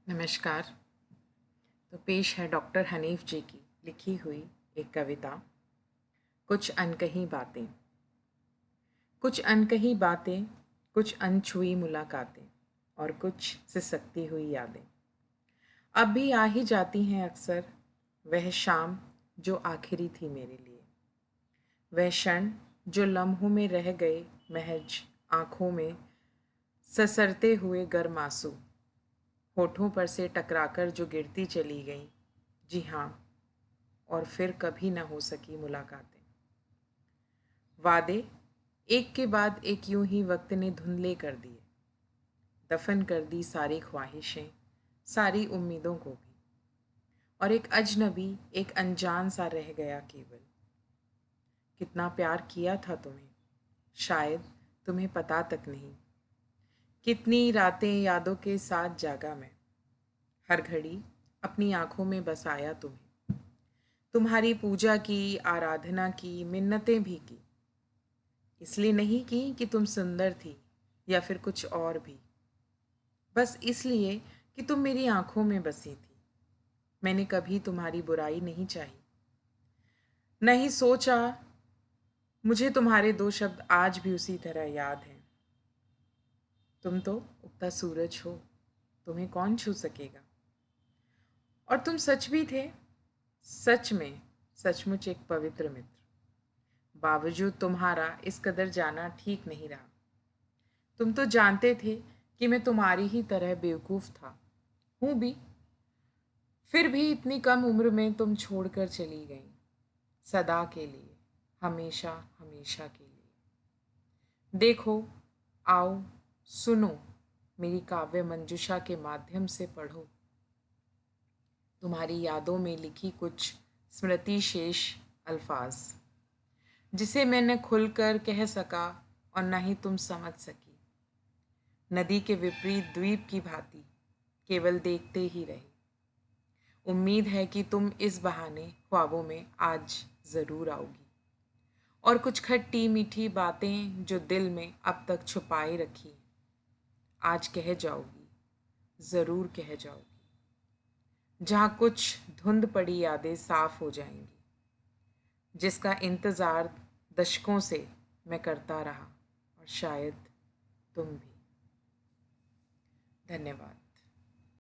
नमस्कार। तो पेश है डॉक्टर हनीफ जी की लिखी हुई एक कविता, कुछ अनकही बातें। कुछ अनकही बातें, कुछ अनछुई मुलाकातें और कुछ सिसकती हुई यादें अब भी आ ही जाती हैं अक्सर। वह शाम जो आखिरी थी मेरे लिए, वह क्षण जो लम्हों में रह गए महज आँखों में ससरते हुए गर्म आंसू, होठों पर से टकराकर जो गिरती चली गई। जी हाँ, और फिर कभी ना हो सकी मुलाकातें। वादे एक के बाद एक यूं ही वक्त ने धुंधले कर दिए, दफन कर दी सारी ख्वाहिशें, सारी उम्मीदों को भी। और एक अजनबी, एक अनजान सा रह गया केवल। कितना प्यार किया था तुम्हें, शायद तुम्हें पता तक नहीं। कितनी रातें यादों के साथ जागा मैं, हर घड़ी अपनी आंखों में बसाया तुम्हें। तुम्हारी पूजा की, आराधना की, मिन्नतें भी की। इसलिए नहीं की कि तुम सुंदर थी या फिर कुछ और भी, बस इसलिए कि तुम मेरी आंखों में बसी थी। मैंने कभी तुम्हारी बुराई नहीं चाही, नहीं सोचा। मुझे तुम्हारे दो शब्द आज भी उसी तरह याद हैं। तुम तो उगता सूरज हो, तुम्हें कौन छू सकेगा। और तुम सच भी थे, सच में सचमुच एक पवित्र मित्र। बावजूद तुम्हारा इस कदर जाना ठीक नहीं रहा। तुम तो जानते थे कि मैं तुम्हारी ही तरह बेवकूफ़ था, हूँ भी। फिर भी इतनी कम उम्र में तुम छोड़कर चली गई, सदा के लिए, हमेशा हमेशा के लिए। देखो, आओ, सुनो, मेरी काव्य मंजुषा के माध्यम से पढ़ो तुम्हारी यादों में लिखी कुछ स्मृति शेष अल्फाज, जिसे मैंने खुलकर कह सका और न ही तुम समझ सकी। नदी के विपरीत द्वीप की भांति केवल देखते ही रहे। उम्मीद है कि तुम इस बहाने ख्वाबों में आज ज़रूर आओगी और कुछ खट्टी मीठी बातें जो दिल में अब तक छुपाए रखी आज कह जाओगी, ज़रूर कह जाओगी। जहाँ कुछ धुंध पड़ी यादें साफ हो जाएंगी, जिसका इंतज़ार दशकों से मैं करता रहा और शायद तुम भी। धन्यवाद।